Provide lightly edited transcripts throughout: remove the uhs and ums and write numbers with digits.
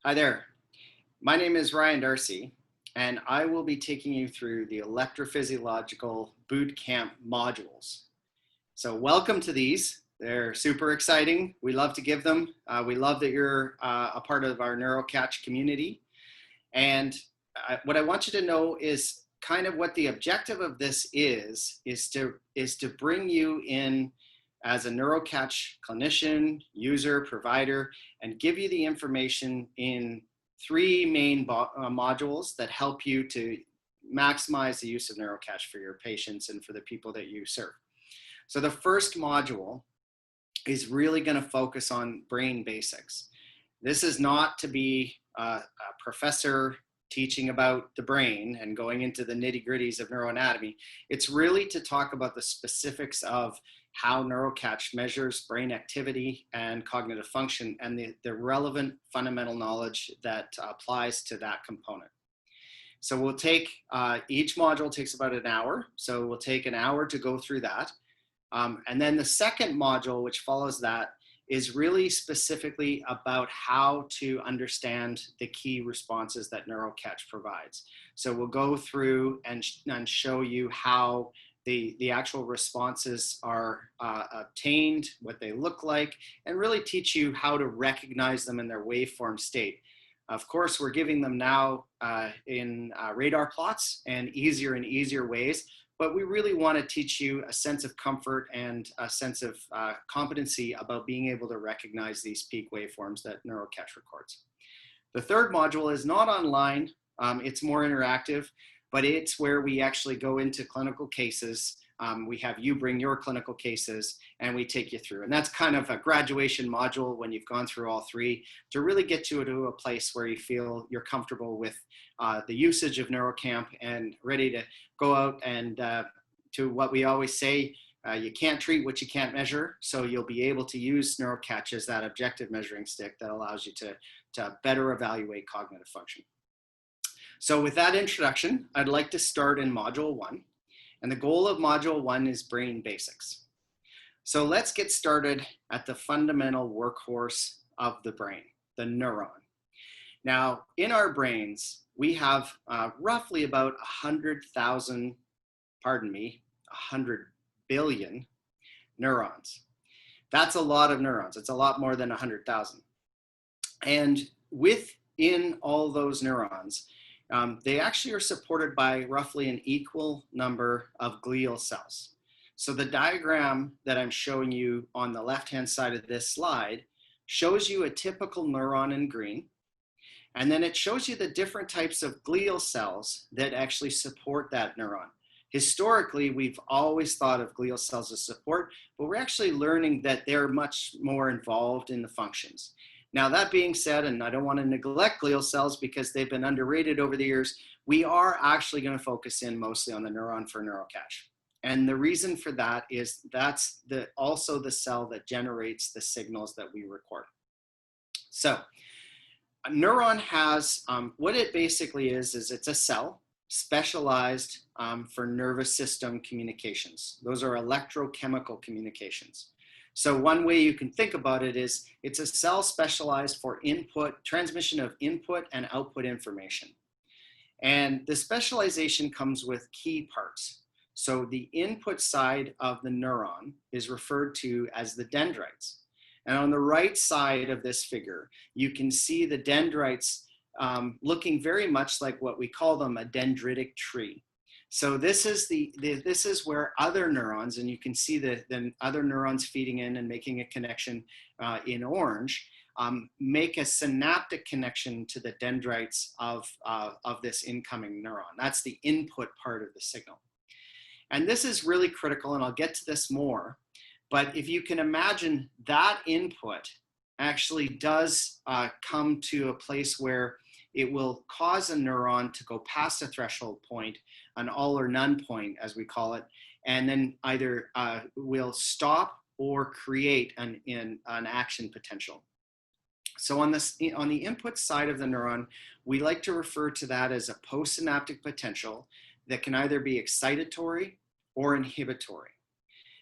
Hi there. My name is Ryan Darcy, and I will be taking you through the Electrophysiological Bootcamp Modules. So welcome to these. They're super exciting. We love to give them. We love that you're a part of our NeuroCatch community. And what I want you to know is kind of what the objective of this is to bring you in as a NeuroCatch clinician, user, provider, and give you the information in three main modules that help you to maximize the use of NeuroCatch for your patients and for the people that you serve. So the first module is really going to focus on brain basics. This is not to be a professor teaching about the brain and going into the nitty-gritties of neuroanatomy. It's really to talk about the specifics of how NeuroCatch measures brain activity and cognitive function and the relevant fundamental knowledge that applies to that component. So we'll take, each module takes about an hour. So we'll take an hour to go through that. And then the second module, which follows that, is really specifically about how to understand the key responses that NeuroCatch provides. So we'll go through and show you how the actual responses are obtained, what they look like, and really teach you how to recognize them in their waveform state. Of course, we're giving them now in radar plots and easier ways, but we really want to teach you a sense of comfort and a sense of competency about being able to recognize these peak waveforms that NeuroCatch records. The third module is not online, it's more interactive, but it's where we actually go into clinical cases. We have you bring your clinical cases and we take you through. And that's kind of a graduation module when you've gone through all three to really get you to a place where you feel you're comfortable with the usage of NeuroCamp and ready to go out and to what we always say, you can't treat what you can't measure. So you'll be able to use NeuroCatch as that objective measuring stick that allows you to better evaluate cognitive function. So with that introduction, I'd like to start in module 1. And the goal of module 1 is brain basics. So let's get started at the fundamental workhorse of the brain, the neuron. Now, in our brains, we have roughly about 100,000, 100 billion neurons. That's a lot of neurons. It's a lot more than 100,000. And within all those neurons, they actually are supported by roughly an equal number of glial cells. So the diagram that I'm showing you on the left-hand side of this slide shows you a typical neuron in green. And then it shows you the different types of glial cells that actually support that neuron. Historically, we've always thought of glial cells as support, but we're actually learning that they're much more involved in the functions. Now, that being said, and I don't want to neglect glial cells because they've been underrated over the years, we are actually going to focus in mostly on the neuron for NeuroCatch. And the reason for that is that's also the cell that generates the signals that we record. So a neuron has, what it basically is it's a cell specialized for nervous system communications. Those are electrochemical communications. So one way you can think about it is it's a cell specialized for transmission of input and output information. And the specialization comes with key parts. So the input side of the neuron is referred to as the dendrites. And on the right side of this figure, you can see the dendrites looking very much like what we call them a dendritic tree. So this is where other neurons, and you can see the other neurons feeding in and making a connection in orange, make a synaptic connection to the dendrites of this incoming neuron. That's the input part of the signal. And this is really critical, and I'll get to this more. But if you can imagine that input actually does come to a place where it will cause a neuron to go past a threshold point, an all or none point, as we call it, and then either will stop or create an action potential. So on the input side of the neuron, we like to refer to that as a postsynaptic potential that can either be excitatory or inhibitory.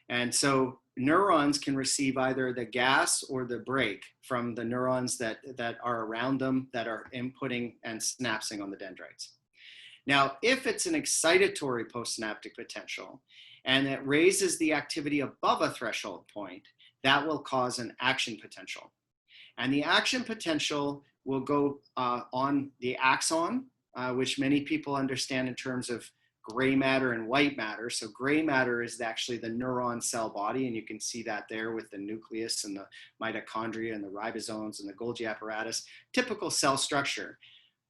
And so neurons can receive either the gas or the brake from the neurons that are around them that are inputting and synapsing on the dendrites. Now, if it's an excitatory postsynaptic potential and it raises the activity above a threshold point, that will cause an action potential. And the action potential will go on the axon, which many people understand in terms of gray matter and white matter. So gray matter is actually the neuron cell body, and you can see that there with the nucleus and the mitochondria and the ribosomes and the Golgi apparatus, typical cell structure.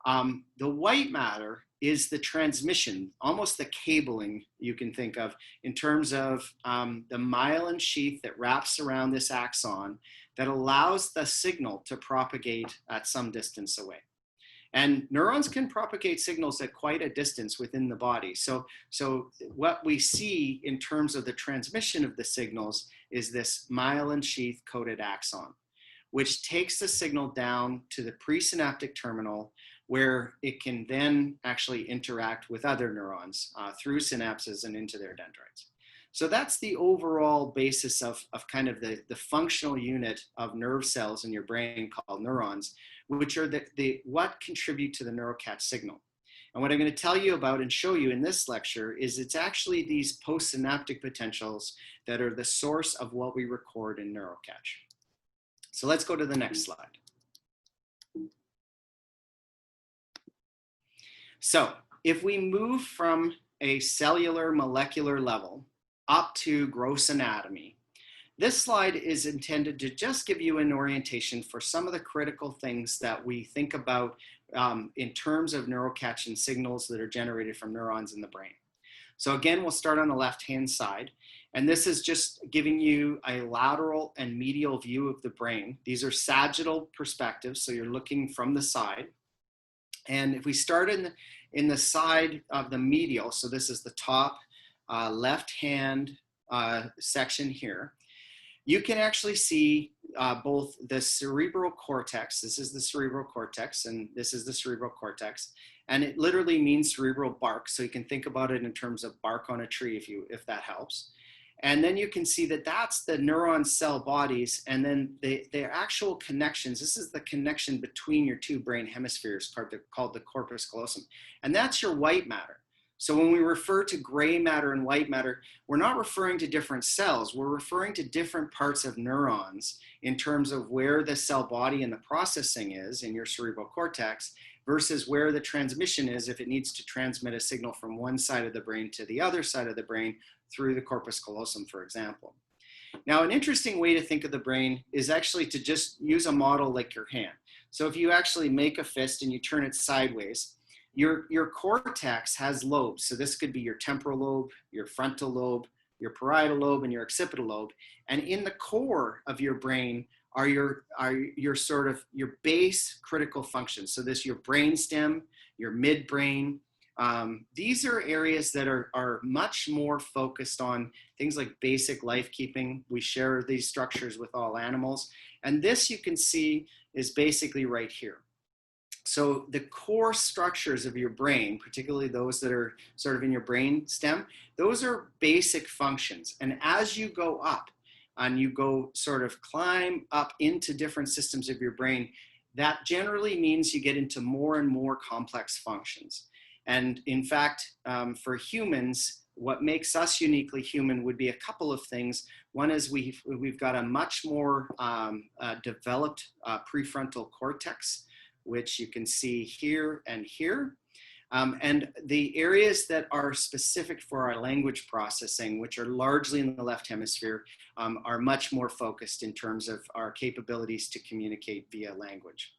The white matter is the transmission, almost the cabling you can think of in terms of the myelin sheath that wraps around this axon that allows the signal to propagate at some distance away. And neurons can propagate signals at quite a distance within the body. So what we see in terms of the transmission of the signals is this myelin sheath coated axon, which takes the signal down to the presynaptic terminal, where it can then actually interact with other neurons through synapses and into their dendrites. So that's the overall basis of kind of the functional unit of nerve cells in your brain called neurons, which are what contribute to the neurocatch signal. And what I'm going to tell you about and show you in this lecture is it's actually these postsynaptic potentials that are the source of what we record in neurocatch. So let's go to the next slide. So if we move from a cellular molecular level up to gross anatomy, this slide is intended to just give you an orientation for some of the critical things that we think about in terms of neurocatch and signals that are generated from neurons in the brain. So again, we'll start on the left-hand side. And this is just giving you a lateral and medial view of the brain. These are sagittal perspectives, so you're looking from the side. And if we start in the side of the medial, so this is the top left-hand section here, you can actually see both the cerebral cortex. This is the cerebral cortex, and this is the cerebral cortex. And it literally means cerebral bark. So you can think about it in terms of bark on a tree if that helps. And then you can see that that's the neuron cell bodies, and then their actual connections. This is the connection between your two brain hemispheres called the corpus callosum. And that's your white matter. So when we refer to gray matter and white matter, we're not referring to different cells. We're referring to different parts of neurons in terms of where the cell body and the processing is in your cerebral cortex versus where the transmission is if it needs to transmit a signal from one side of the brain to the other side of the brain through the corpus callosum, for example. Now, an interesting way to think of the brain is actually to just use a model like your hand. So if you actually make a fist and you turn it sideways, your cortex has lobes. So this could be your temporal lobe, your frontal lobe, your parietal lobe, and your occipital lobe. And in the core of your brain are your sort of your base critical functions. So this your brainstem, your midbrain. These are areas that are much more focused on things like basic life keeping. We share these structures with all animals. And this you can see is basically right here. So the core structures of your brain, particularly those that are sort of in your brain stem, those are basic functions. And as you go up and you go sort of climb up into different systems of your brain, that generally means you get into more and more complex functions. And in fact, for humans, what makes us uniquely human would be a couple of things. One is we've got a much more developed prefrontal cortex, which you can see here and here. And the areas that are specific for our language processing, which are largely in the left hemisphere, are much more focused in terms of our capabilities to communicate via language.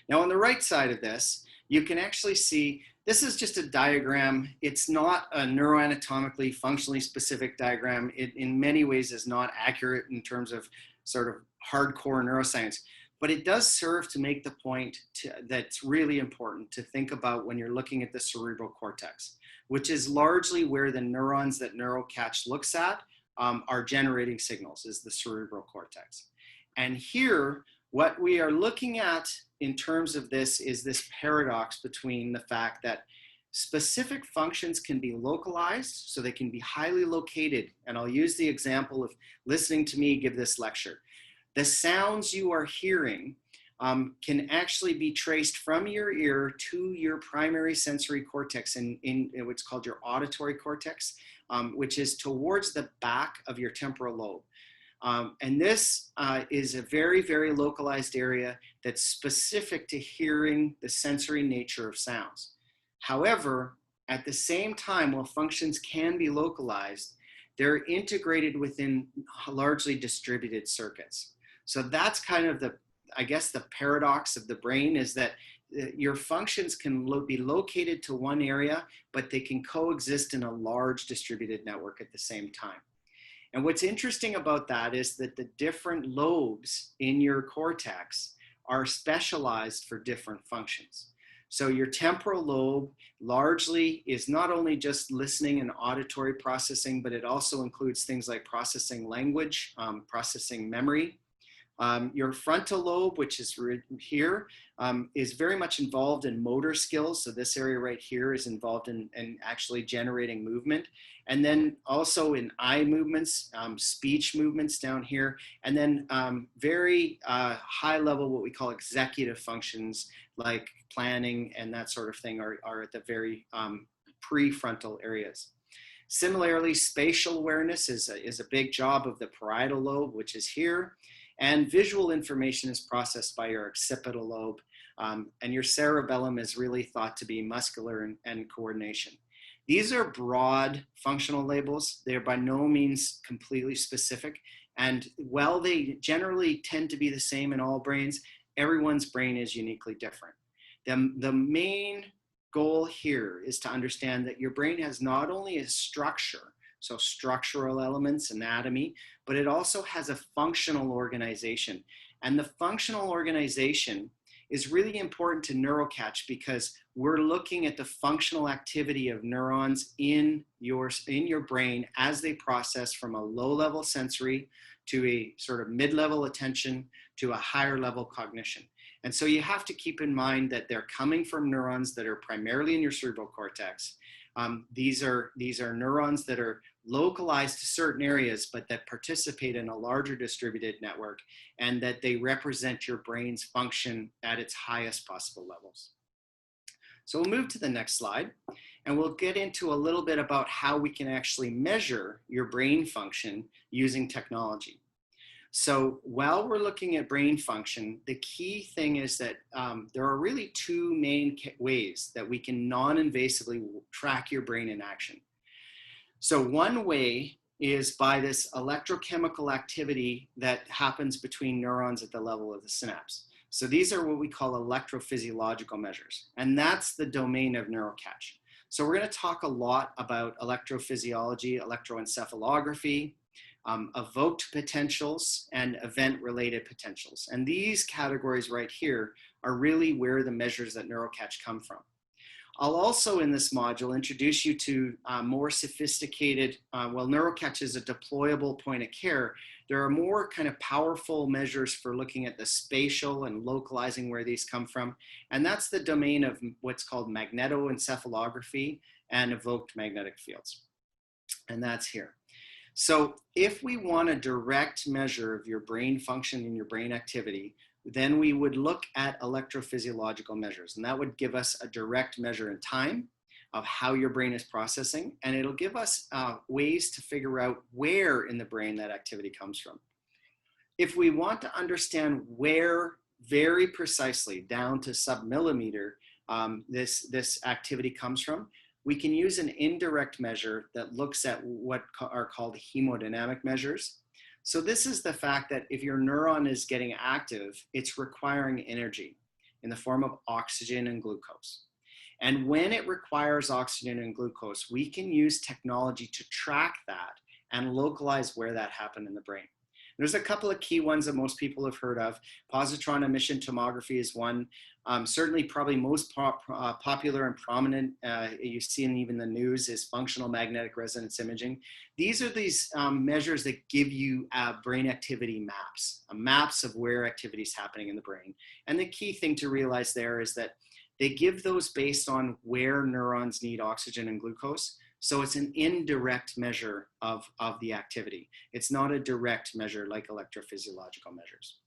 Now, on the right side of this, you can actually see, this is just a diagram. It's not a neuroanatomically, functionally specific diagram. It, in many ways, is not accurate in terms of sort of hardcore neuroscience. But it does serve to make the point that's really important to think about when you're looking at the cerebral cortex, which is largely where the neurons that neurocatch looks at are generating signals, is the cerebral cortex. And here, what we are looking at in terms of this is this paradox between the fact that Specific functions can be localized, so they can be highly located. And I'll use the example of listening to me give this lecture. The sounds you are hearing can actually be traced from your ear to your primary sensory cortex in what's called your auditory cortex, which is towards the back of your temporal lobe. And this is a very, very localized area that's specific to hearing the sensory nature of sounds. However, at the same time, while functions can be localized, they're integrated within largely distributed circuits. So that's kind of I guess the paradox of the brain is that your functions can be located to one area, but they can coexist in a large distributed network at the same time. And what's interesting about that is that the different lobes in your cortex are specialized for different functions. So your temporal lobe largely is not only just listening and auditory processing, but it also includes things like processing language, processing memory. Your frontal lobe, which is here, is very much involved in motor skills. So this area right here is involved in actually generating movement. And then also in eye movements, speech movements down here. And then very high level, what we call executive functions like planning and that sort of thing are at the very prefrontal areas. Similarly, spatial awareness is a big job of the parietal lobe, which is here. And visual information is processed by your occipital lobe. And your cerebellum is really thought to be muscular and coordination. These are broad functional labels. They're by no means completely specific. And while they generally tend to be the same in all brains, everyone's brain is uniquely different. The main goal here is to understand that your brain has not only a structure, so structural elements, anatomy, but it also has a functional organization. And the functional organization is really important to neurocatch because we're looking at the functional activity of neurons in your brain as they process from a low-level sensory to a sort of mid-level attention to a higher level cognition. And so you have to keep in mind that they're coming from neurons that are primarily in your cerebral cortex. These are neurons that are localized to certain areas, but that participate in a larger distributed network, and that they represent your brain's function at its highest possible levels. So we'll move to the next slide, and we'll get into a little bit about how we can actually measure your brain function using technology. So while we're looking at brain function, the key thing is that there are really two main ways that we can non-invasively track your brain in action. So one way is by this electrochemical activity that happens between neurons at the level of the synapse. So these are what we call electrophysiological measures, and that's the domain of neurocatch. So we're going to talk a lot about electrophysiology, electroencephalography, evoked potentials, and event-related potentials. And these categories right here are really where the measures that neurocatch come from. I'll also in this module introduce you to more sophisticated, well, neurocatch is a deployable point of care. There are more kind of powerful measures for looking at the spatial and localizing where these come from. And that's the domain of what's called magnetoencephalography and evoked magnetic fields. And that's here. So if we want a direct measure of your brain function and your brain activity, then we would look at electrophysiological measures, and that would give us a direct measure in time of how your brain is processing, and it'll give us ways to figure out where in the brain that activity comes from. If we want to understand where very precisely, down to submillimeter, this activity comes from, we can use an indirect measure that looks at what are called hemodynamic measures. So this is the fact that if your neuron is getting active, it's requiring energy in the form of oxygen and glucose. And when it requires oxygen and glucose, we can use technology to track that and localize where that happened in the brain. There's a couple of key ones that most people have heard of. Positron emission tomography is one. Certainly probably most popular and prominent, you see in even the news, is functional magnetic resonance imaging. These are these measures that give you brain activity maps, maps of where activity is happening in the brain. And the key thing to realize there is that They give those based on where neurons need oxygen and glucose. So it's an indirect measure of the activity. It's not a direct measure like electrophysiological measures.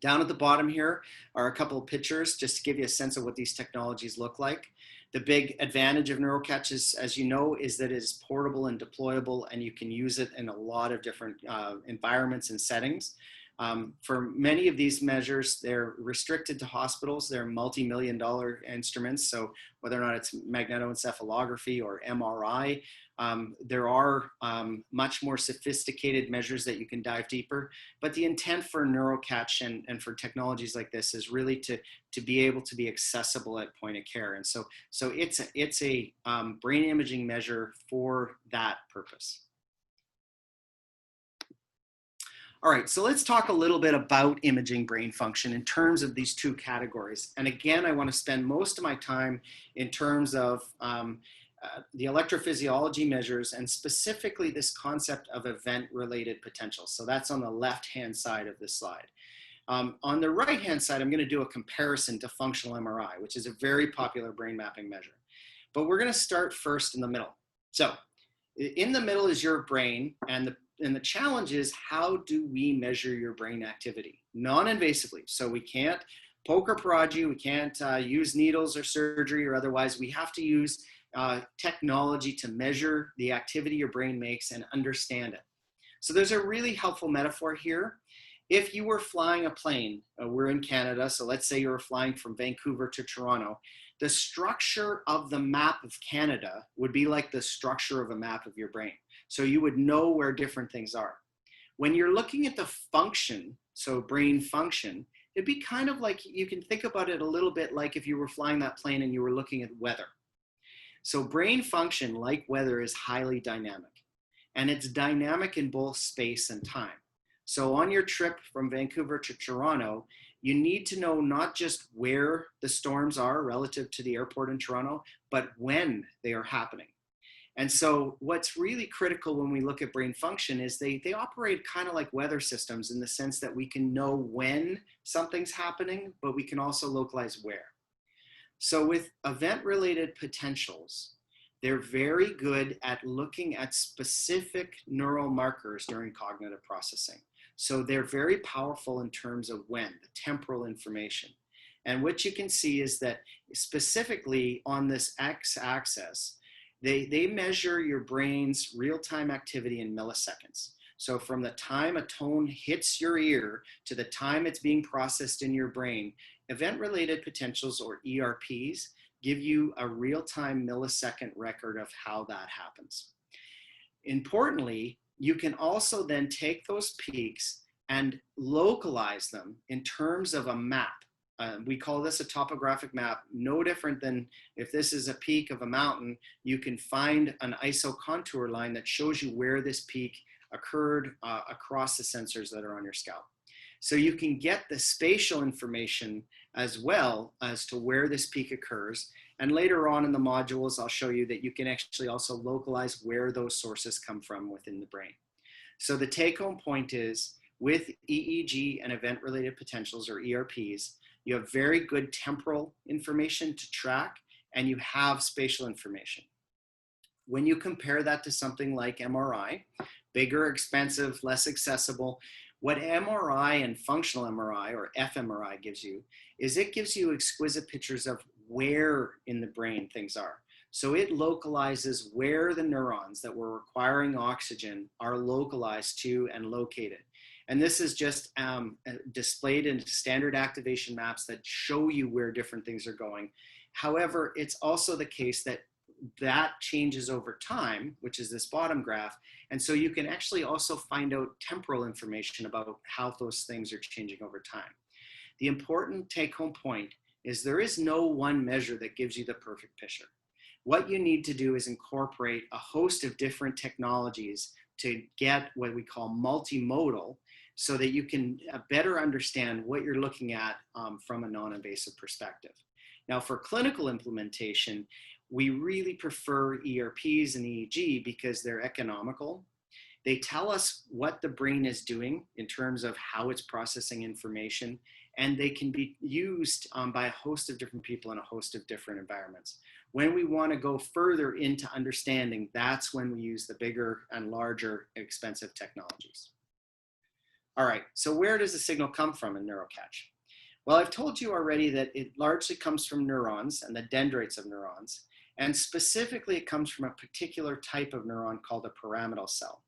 Down at the bottom here are a couple of pictures just to give you a sense of what these technologies look like. The big advantage of NeuroCatch is, as you know, is that it is portable and deployable, and you can use it in a lot of different environments and settings. For many of these measures, they're restricted to hospitals. They're multi-million-dollar instruments. So whether or not it's magnetoencephalography or MRI, there are much more sophisticated measures that you can dive deeper. But the intent for NeuroCatch and for technologies like this is really to be able to be accessible at point of care. And so it's a brain imaging measure for that purpose. All right, so let's talk a little bit about imaging brain function in terms of these two categories. And again, I want to spend most of my time in terms of the electrophysiology measures, and specifically this concept of event-related potential. So that's on the left-hand side of this slide. On the right-hand side, I'm going to do a comparison to functional MRI, which is a very popular brain mapping measure. But we're going to start first in the middle. So in the middle is your brain, and the challenge is, how do we measure your brain activity? Non-invasively. So we can't poke or prod you. We can't use needles or surgery or otherwise. We have to use technology to measure the activity your brain makes and understand it. So there's a really helpful metaphor here. If you were flying a plane, we're in Canada, so let's say you were flying from Vancouver to Toronto, the structure of the map of Canada would be like the structure of a map of your brain. So you would know where different things are. When you're looking at the function, so brain function, it'd be kind of like, you can think about it a little bit like if you were flying that plane and you were looking at weather. So brain function, like weather, is highly dynamic. And it's dynamic in both space and time. So on your trip from Vancouver to Toronto, you need to know not just where the storms are relative to the airport in Toronto, but when they are happening. And so what's really critical when we look at brain function is they operate kind of like weather systems, in the sense that we can know when something's happening, but we can also localize where. So with event-related potentials, they're very good at looking at specific neural markers during cognitive processing. So they're very powerful in terms of when, the temporal information. And what you can see is that specifically on this x-axis, they measure your brain's real-time activity in milliseconds. So from the time a tone hits your ear to the time it's being processed in your brain, event-related potentials, or ERPs, give you a real-time millisecond record of how that happens. Importantly, you can also then take those peaks and localize them in terms of a map. We call this a topographic map, no different than if this is a peak of a mountain, you can find an isocontour line that shows you where this peak occurred across the sensors that are on your scalp. So you can get the spatial information as well as to where this peak occurs. And later on in the modules, I'll show you that you can actually also localize where those sources come from within the brain. So the take-home point is, with EEG and event-related potentials, or ERPs, you have very good temporal information to track, and you have spatial information. When you compare that to something like MRI, bigger, expensive, less accessible, what MRI and functional MRI, or fMRI, gives you is it gives you exquisite pictures of where in the brain things are. So it localizes where the neurons that were requiring oxygen are localized to and located. And this is just displayed in standard activation maps that show you where different things are going. However, it's also the case that that changes over time, which is this bottom graph. And so you can actually also find out temporal information about how those things are changing over time. The important take-home point is there is no one measure that gives you the perfect picture. What you need to do is incorporate a host of different technologies to get what we call multimodal, so that you can better understand what you're looking at from a non-invasive perspective. Now, for clinical implementation, we really prefer ERPs and EEG because they're economical, They tell us what the brain is doing in terms of how it's processing information, and they can be used by a host of different people in a host of different environments. When we want to go further into understanding, that's when we use the bigger and larger expensive technologies. All right, so where does the signal come from in neurocatch? Well, I've told you already that it largely comes from neurons and the dendrites of neurons, and specifically it comes from a particular type of neuron called a pyramidal cell.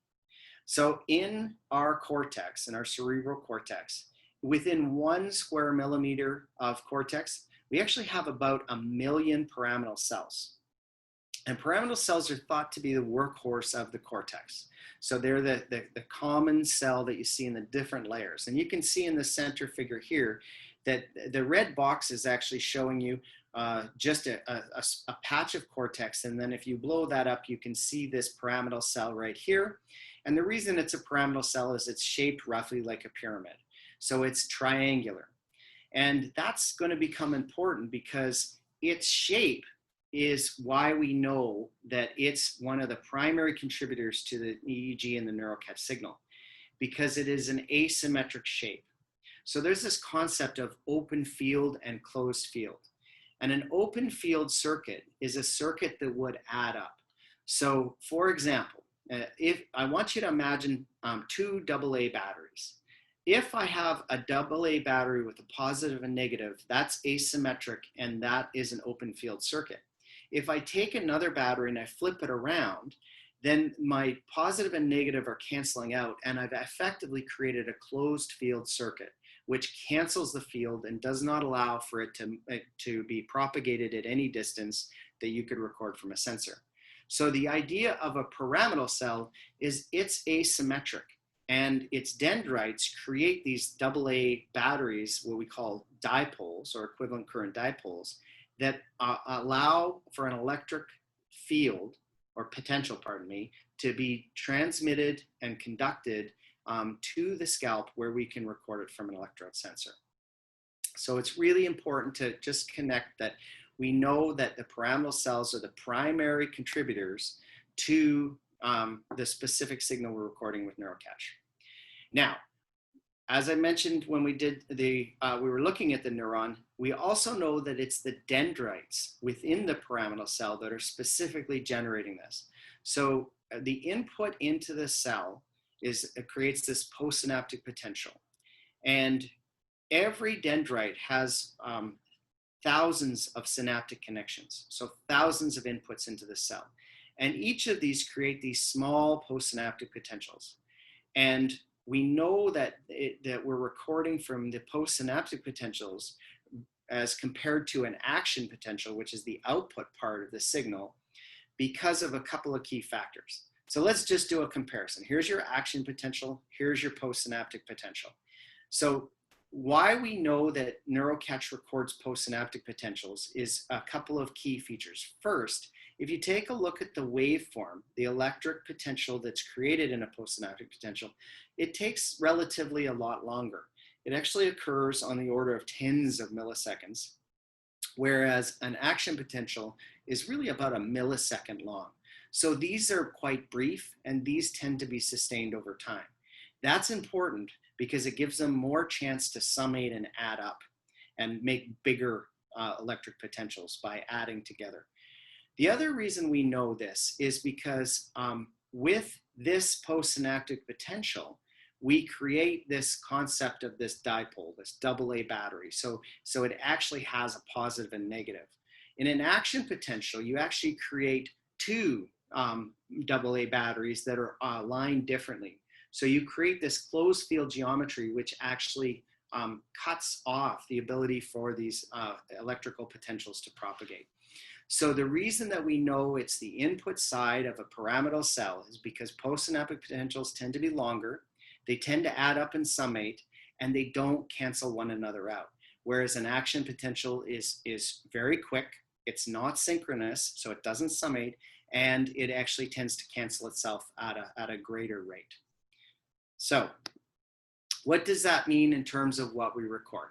So in our cortex, in our cerebral cortex, within 1 square millimeter of cortex, we actually have about 1 million pyramidal cells. And pyramidal cells are thought to be the workhorse of the cortex. So they're the common cell that you see in the different layers. And you can see in the center figure here that the red box is actually showing you just a patch of cortex. And then if you blow that up, you can see this pyramidal cell right here. And the reason it's a pyramidal cell is it's shaped roughly like a pyramid. So it's triangular. And that's going to become important because its shape is why we know that it's one of the primary contributors to the EEG and the neurocatch signal, because it is an asymmetric shape. So there's this concept of open field and closed field. And an open field circuit is a circuit that would add up. So for example, if I want you to imagine 2 AA batteries. If I have a AA battery with a positive and negative, that's asymmetric, and that is an open field circuit. If I take another battery and I flip it around, then my positive and negative are canceling out, and I've effectively created a closed field circuit, which cancels the field and does not allow for it to be propagated at any distance that you could record from a sensor. So the idea of a pyramidal cell is it's asymmetric, and its dendrites create these AA batteries, what we call dipoles or equivalent current dipoles, that allow for an electric field or potential, pardon me, to be transmitted and conducted to the scalp where we can record it from an electrode sensor. So it's really important to just connect that we know that the pyramidal cells are the primary contributors to the specific signal we're recording with neurocatch. Now, as I mentioned when we did we were looking at the neuron, we also know that it's the dendrites within the pyramidal cell that are specifically generating this. So the input into the cell creates this postsynaptic potential. And every dendrite has thousands of synaptic connections, so thousands of inputs into the cell. And each of these create these small postsynaptic potentials. And we know that we're recording from the postsynaptic potentials as compared to an action potential, which is the output part of the signal, because of a couple of key factors. So let's just do a comparison. Here's your action potential. Here's your postsynaptic potential. So why we know that neurocatch records postsynaptic potentials is a couple of key features. First, if you take a look at the waveform, the electric potential that's created in a postsynaptic potential, it takes relatively a lot longer. It actually occurs on the order of tens of milliseconds, whereas an action potential is really about a millisecond long. So these are quite brief, and these tend to be sustained over time. That's important because it gives them more chance to summate and add up and make bigger electric potentials by adding together. The other reason we know this is because with this postsynaptic potential, we create this concept of this dipole, this AA battery. So it actually has a positive and negative. In an action potential, you actually create 2 AA batteries that are aligned differently. So you create this closed field geometry, which actually cuts off the ability for these electrical potentials to propagate. So the reason that we know it's the input side of a pyramidal cell is because postsynaptic potentials tend to be longer, they tend to add up and summate, and they don't cancel one another out. Whereas an action potential is very quick, it's not synchronous, so it doesn't summate, and it actually tends to cancel itself at a greater rate. So what does that mean in terms of what we record?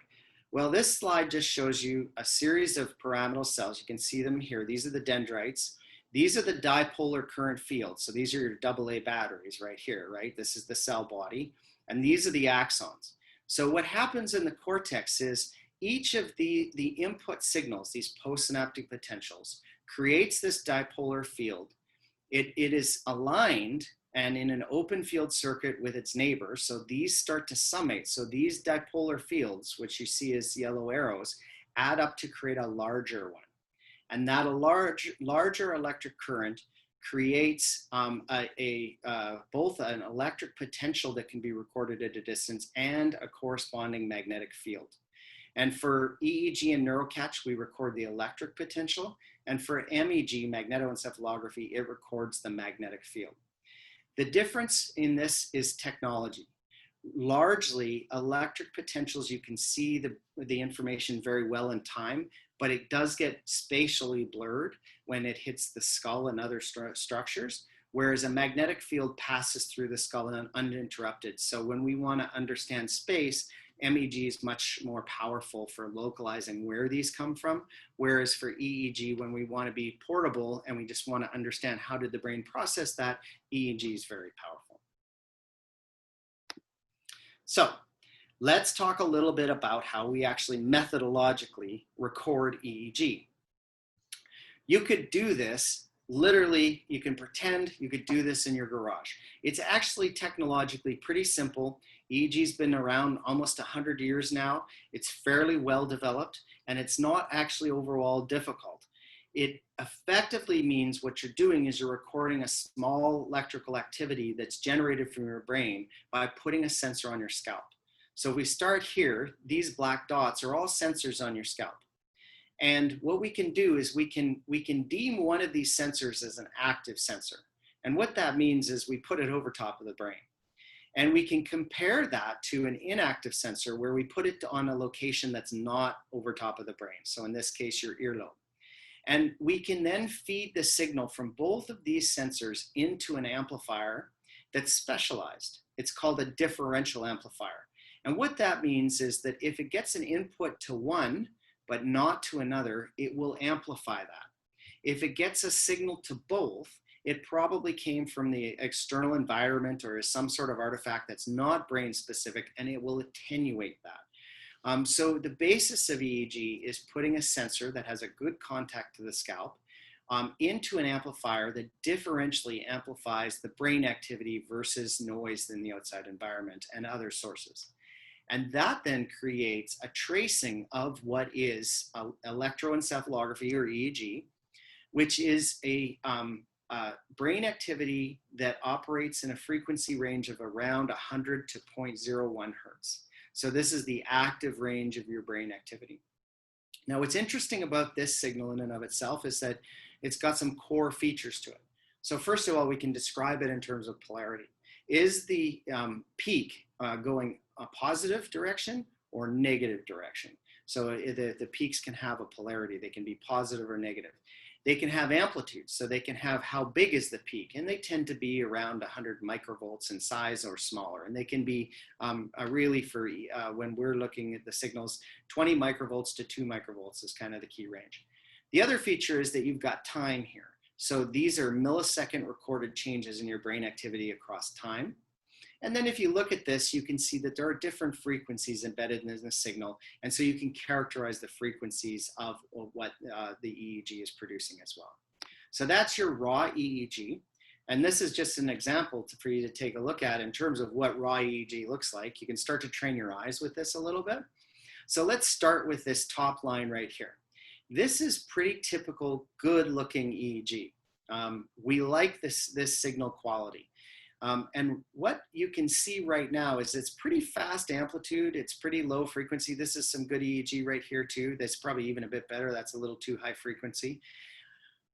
Well, this slide just shows you a series of pyramidal cells. You can see them here. These are the dendrites. These are the dipolar current fields. So these are your AA batteries right here, right? This is the cell body, and these are the axons. So what happens in the cortex is each of the input signals, these postsynaptic potentials, creates this dipolar field. It is aligned and in an open field circuit with its neighbors. So these start to summate. So these dipolar fields, which you see as yellow arrows, add up to create a larger one. And that larger electric current creates both an electric potential that can be recorded at a distance and a corresponding magnetic field. And for EEG and neurocatch, we record the electric potential. And for MEG, magnetoencephalography, it records the magnetic field. The difference in this is technology. Largely, electric potentials, you can see the information very well in time, but it does get spatially blurred when it hits the skull and other structures, whereas a magnetic field passes through the skull uninterrupted. So when we want to understand space, MEG is much more powerful for localizing where these come from, whereas for EEG, when we want to be portable and we just want to understand how did the brain process that, EEG is very powerful. So let's talk a little bit about how we actually methodologically record EEG. You could do this, literally, you can pretend you could do this in your garage. It's actually technologically pretty simple. EEG's been around almost 100 years now. It's fairly well developed, and it's not actually overall difficult. It effectively means what you're doing is you're recording a small electrical activity that's generated from your brain by putting a sensor on your scalp. So we start here, these black dots are all sensors on your scalp. And what we can do is we can deem one of these sensors as an active sensor. And what that means is we put it over top of the brain. And we can compare that to an inactive sensor where we put it on a location that's not over top of the brain. So in this case, your earlobe. And we can then feed the signal from both of these sensors into an amplifier that's specialized. It's called a differential amplifier. And what that means is that if it gets an input to one, but not to another, it will amplify that. If it gets a signal to both, it probably came from the external environment or is some sort of artifact that's not brain specific, and it will attenuate that. So the basis of EEG is putting a sensor that has a good contact to the scalp into an amplifier that differentially amplifies the brain activity versus noise in the outside environment and other sources. And that then creates a tracing of what is electroencephalography or EEG, which is a brain activity that operates in a frequency range of around 100 to 0.01 hertz. So this is the active range of your brain activity. Now, what's interesting about this signal in and of itself is that it's got some core features to it. So first of all, we can describe it in terms of polarity. Is the peak going a positive direction or negative direction? So the peaks can have a polarity. They can be positive or negative. They can have amplitude, so they can have how big is the peak, and they tend to be around 100 microvolts in size or smaller, and they can be really for when we're looking at the signals, 20 microvolts to 2 microvolts is kind of the key range. The other feature is that you've got time here. So these are millisecond recorded changes in your brain activity across time. And then if you look at this, you can see that there are different frequencies embedded in the signal. And so you can characterize the frequencies of what the EEG is producing as well. So that's your raw EEG. And this is just an example for you to take a look at in terms of what raw EEG looks like. You can start to train your eyes with this a little bit. So let's start with this top line right here. This is pretty typical good looking EEG. We like this signal quality. And what you can see right now is it's pretty fast amplitude. It's pretty low frequency. This is some good EEG right here too. That's probably even a bit better. That's a little too high frequency.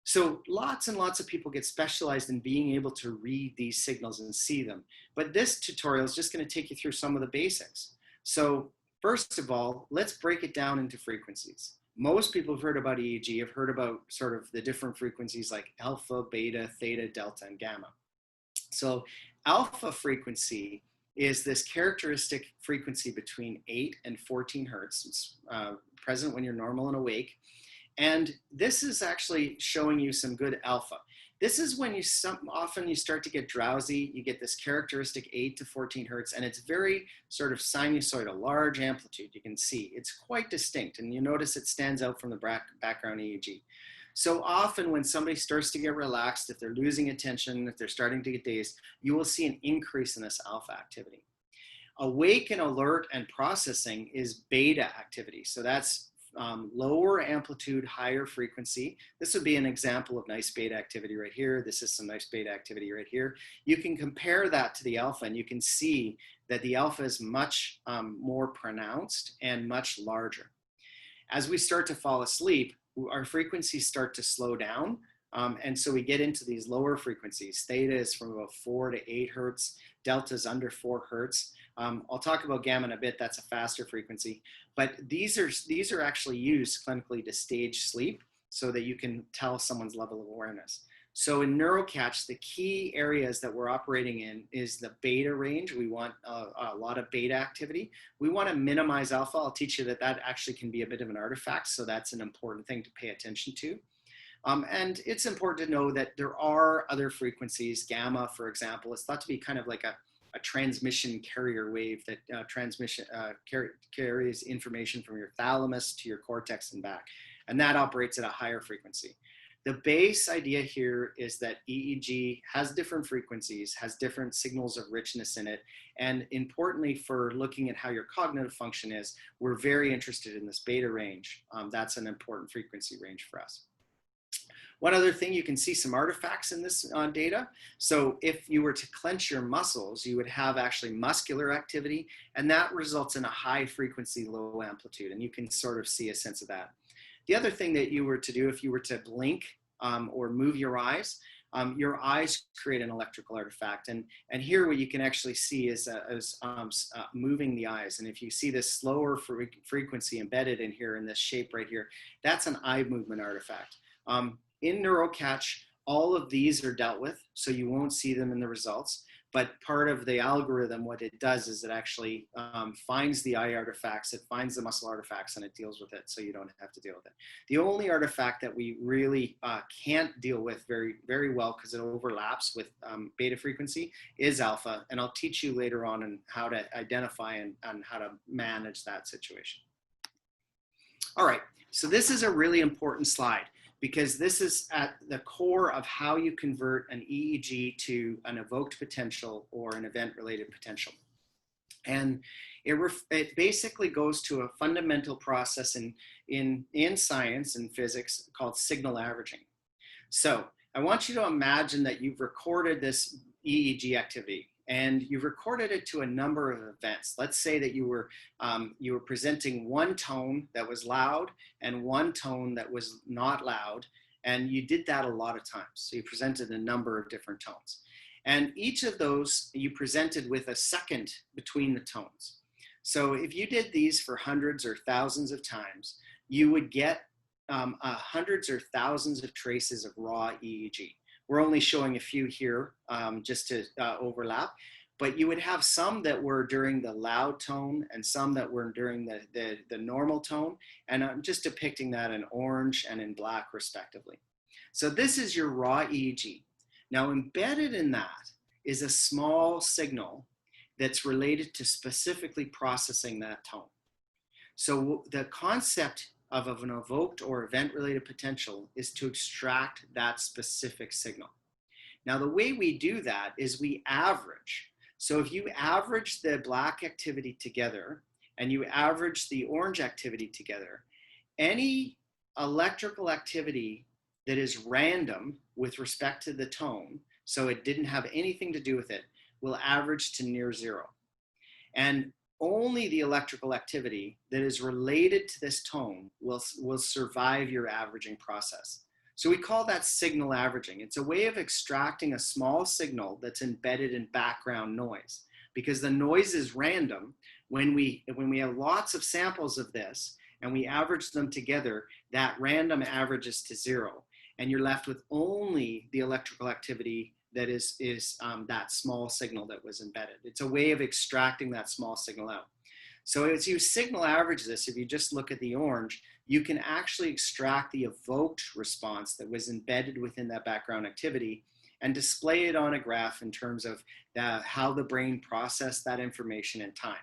So lots and lots of people get specialized in being able to read these signals and see them. But this tutorial is just going to take you through some of the basics. So first of all, let's break it down into frequencies. Most people have heard about EEG, have heard about sort of the different frequencies like alpha, beta, theta, delta, and gamma. So alpha frequency is this characteristic frequency between 8 and 14 hertz. It's present when you're normal and awake. And this is actually showing you some good alpha. This is when often you start to get drowsy. You get this characteristic 8 to 14 hertz, and it's very sort of sinusoidal, large amplitude. You can see it's quite distinct, and you notice it stands out from the background EEG. So often when somebody starts to get relaxed, if they're losing attention, if they're starting to get dazed, you will see an increase in this alpha activity. Awake and alert and processing is beta activity. So that's lower amplitude, higher frequency. This would be an example of nice beta activity right here. This is some nice beta activity right here. You can compare that to the alpha, and you can see that the alpha is much more pronounced and much larger. As we start to fall asleep, our frequencies start to slow down. And so we get into these lower frequencies. Theta is from about 4 to 8 hertz. Delta is under 4 hertz. I'll talk about gamma in a bit. That's a faster frequency. But these are actually used clinically to stage sleep so that you can tell someone's level of awareness. So in NeuroCatch, the key areas that we're operating in is the beta range. We want a lot of beta activity. We want to minimize alpha. I'll teach you that actually can be a bit of an artifact. So that's an important thing to pay attention to. And it's important to know that there are other frequencies. Gamma, for example, is thought to be kind of like a transmission carrier wave that carries information from your thalamus to your cortex and back. And that operates at a higher frequency. The base idea here is that EEG has different frequencies, has different signals of richness in it. And importantly, for looking at how your cognitive function is, we're very interested in this beta range. That's an important frequency range for us. One other thing, you can see some artifacts in this data. So if you were to clench your muscles, you would have actually muscular activity, and that results in a high frequency, low amplitude, and you can sort of see a sense of that. The other thing that you were to do, if you were to blink or move your eyes create an electrical artifact. And here what you can actually see is moving the eyes. And if you see this slower frequency embedded in here in this shape right here, that's an eye movement artifact. In NeuroCatch, all of these are dealt with, so you won't see them in the results. But part of the algorithm, what it does is it actually finds the eye artifacts, it finds the muscle artifacts, and it deals with it, so you don't have to deal with it. The only artifact that we really can't deal with very, very well, because it overlaps with beta frequency, is alpha. And I'll teach you later on how to identify and how to manage that situation. All right, so this is a really important slide, because this is at the core of how you convert an EEG to an evoked potential or an event-related potential. And it basically goes to a fundamental process in science and physics called signal averaging. So I want you to imagine that you've recorded this EEG activity, and you've recorded it to a number of events. Let's say that you were presenting one tone that was loud and one tone that was not loud, and you did that a lot of times. So you presented a number of different tones. And each of those you presented with a second between the tones. So if you did these for hundreds or thousands of times, you would get hundreds or thousands of traces of raw EEG. We're only showing a few here just to overlap, but you would have some that were during the loud tone and some that were during the normal tone. And I'm just depicting that in orange and in black respectively. So this is your raw EEG. Now embedded in that is a small signal that's related to specifically processing that tone. So the concept of an evoked or event-related potential is to extract that specific signal. Now, the way we do that is we average. So if you average the black activity together and you average the orange activity together, any electrical activity that is random with respect to the tone, so it didn't have anything to do with it, will average to near zero. And only the electrical activity that is related to this tone will survive your averaging process. So we call that signal averaging. It's a way of extracting a small signal that's embedded in background noise, because the noise is random. When we have lots of samples of this and we average them together, that random averages to zero, and you're left with only the electrical activity that is that small signal that was embedded. It's a way of extracting that small signal out. So as you signal average this, if you just look at the orange, you can actually extract the evoked response that was embedded within that background activity and display it on a graph in terms of how the brain processed that information in time.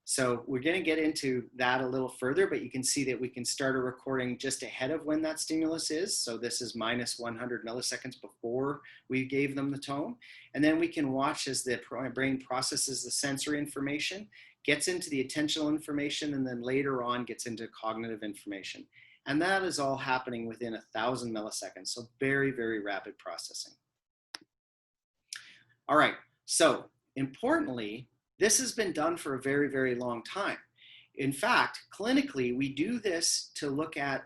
So we're going to get into that a little further, but you can see that we can start a recording just ahead of when that stimulus is. So this is minus 100 milliseconds before we gave them the tone. And then we can watch as the brain processes the sensory information, gets into the attentional information, and then later on gets into cognitive information. And that is all happening within 1,000 milliseconds. So very, very rapid processing. All right, so importantly, this has been done for a very, very long time. In fact, clinically, we do this to look at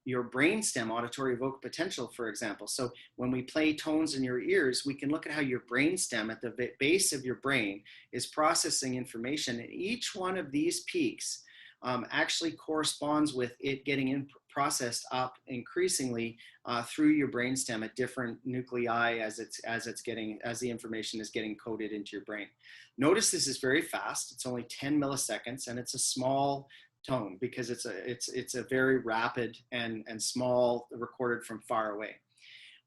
your brainstem auditory evoked potential, for example. So when we play tones in your ears, we can look at how your brainstem at the base of your brain is processing information. And each one of these peaks actually corresponds with it getting processed up increasingly through your brainstem at different nuclei as the information is getting coded into your brain. Notice this is very fast. It's only 10 milliseconds, and it's a small tone because it's a very rapid and small, recorded from far away.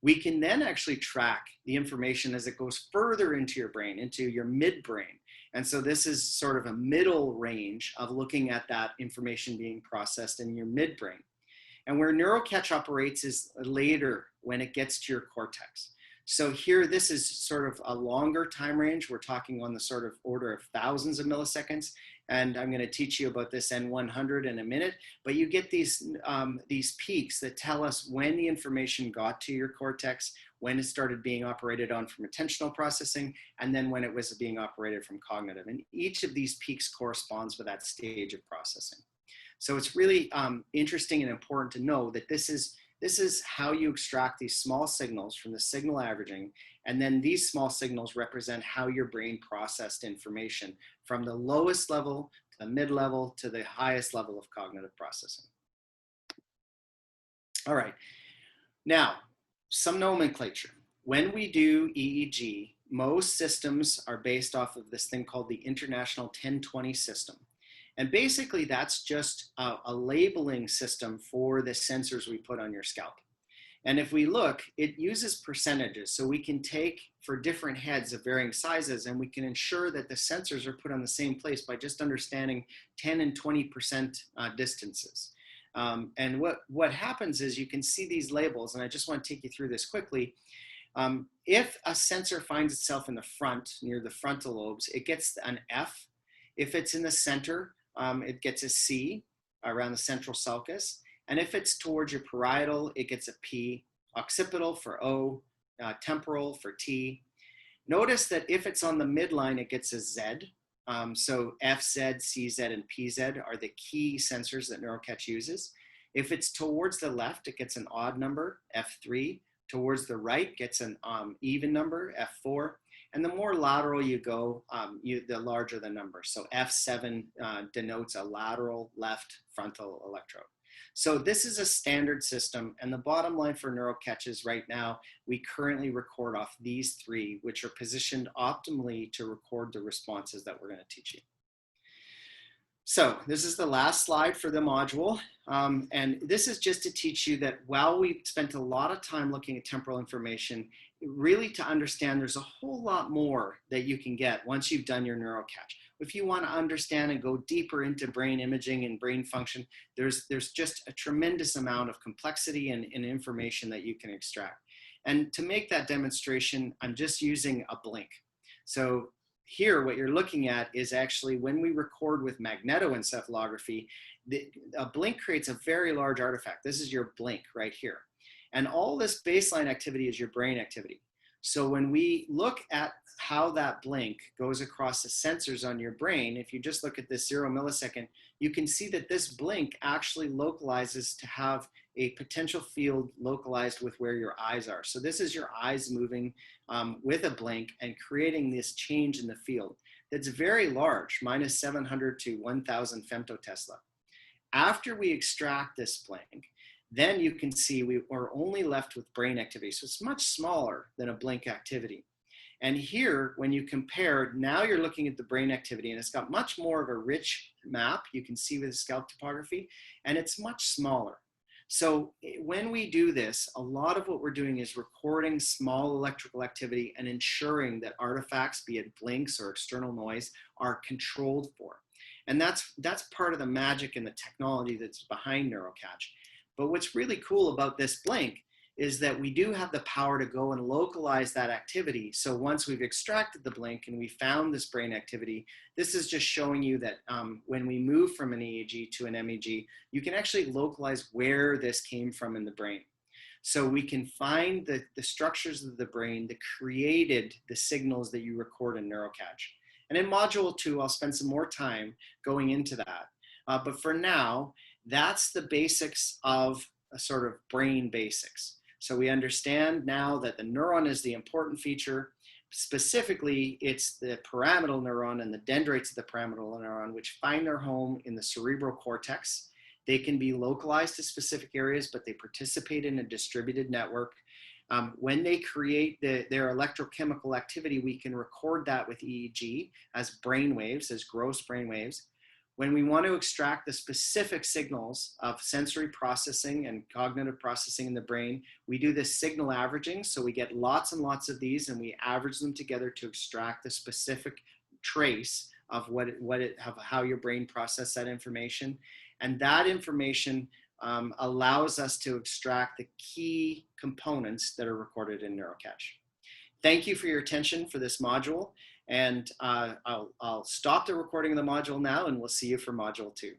We can then actually track the information as it goes further into your brain, into your midbrain. And so this is sort of a middle range of looking at that information being processed in your midbrain. And where neurocatch operates is later when it gets to your cortex. So here, this is sort of a longer time range. We're talking on the sort of order of thousands of milliseconds. And I'm going to teach you about this N100 in a minute. But you get these peaks that tell us when the information got to your cortex, when it started being operated on from attentional processing, and then when it was being operated from cognitive. And each of these peaks corresponds with that stage of processing. So it's really interesting and important to know that this is how you extract these small signals from the signal averaging, and then these small signals represent how your brain processed information from the lowest level to the mid-level to the highest level of cognitive processing. All right, now some nomenclature. When we do EEG, most systems are based off of this thing called the International 1020 system. And basically that's just a labeling system for the sensors we put on your scalp. And if we look, it uses percentages. So we can take for different heads of varying sizes, and we can ensure that the sensors are put on the same place by just understanding 10 and 20% distances. And what happens is you can see these labels, and I just want to take you through this quickly. If a sensor finds itself in the front, near the frontal lobes, it gets an F. If it's in the center, it gets a C around the central sulcus. And if it's towards your parietal, it gets a P, occipital for O, temporal for T. Notice that if it's on the midline, it gets a Z. So FZ, CZ, and PZ are the key sensors that neurocatch uses. If it's towards the left, it gets an odd number, F3. Towards the right, gets an even number, F4. And the more lateral you go, the larger the number. So F7 denotes a lateral left frontal electrode. So this is a standard system, and the bottom line for neurocatches right now, we currently record off these three, which are positioned optimally to record the responses that we're going to teach you. So this is the last slide for the module, and this is just to teach you that while we spent a lot of time looking at temporal information, really to understand there's a whole lot more that you can get once you've done your neurocatch. If you want to understand and go deeper into brain imaging and brain function, there's just a tremendous amount of complexity and information that you can extract. And to make that demonstration, I'm just using a blink. So here, what you're looking at is actually when we record with magnetoencephalography, a blink creates a very large artifact. This is your blink right here. And all this baseline activity is your brain activity. So when we look at how that blink goes across the sensors on your brain, if you just look at this 0 millisecond, you can see that this blink actually localizes to have a potential field localized with where your eyes are. So this is your eyes moving with a blink and creating this change in the field that's very large, minus 700 to 1000 femtotesla. After we extract this blink, then you can see we are only left with brain activity. So it's much smaller than a blink activity. And here, when you compare, now you're looking at the brain activity, and it's got much more of a rich map you can see with the scalp topography, and it's much smaller. So when we do this, a lot of what we're doing is recording small electrical activity and ensuring that artifacts, be it blinks or external noise, are controlled for. And that's part of the magic and the technology that's behind NeuroCatch. But what's really cool about this blink is that we do have the power to go and localize that activity. So once we've extracted the blink and we found this brain activity, this is just showing you that when we move from an EEG to an MEG, you can actually localize where this came from in the brain. So we can find the structures of the brain that created the signals that you record in NeuroCatch. And in Module 2, I'll spend some more time going into that. But for now, that's the basics of a sort of brain basics. So we understand now that the neuron is the important feature. Specifically, it's the pyramidal neuron and the dendrites of the pyramidal neuron, which find their home in the cerebral cortex. They can be localized to specific areas, but they participate in a distributed network. When they create their electrochemical activity, we can record that with EEG as brain waves, as gross brain waves. When we want to extract the specific signals of sensory processing and cognitive processing in the brain, we do this signal averaging. So we get lots and lots of these and we average them together to extract the specific trace of how your brain processes that information. And that information allows us to extract the key components that are recorded in NeuroCatch. Thank you for your attention for this module. And I'll stop the recording of the module now, and we'll see you for Module 2.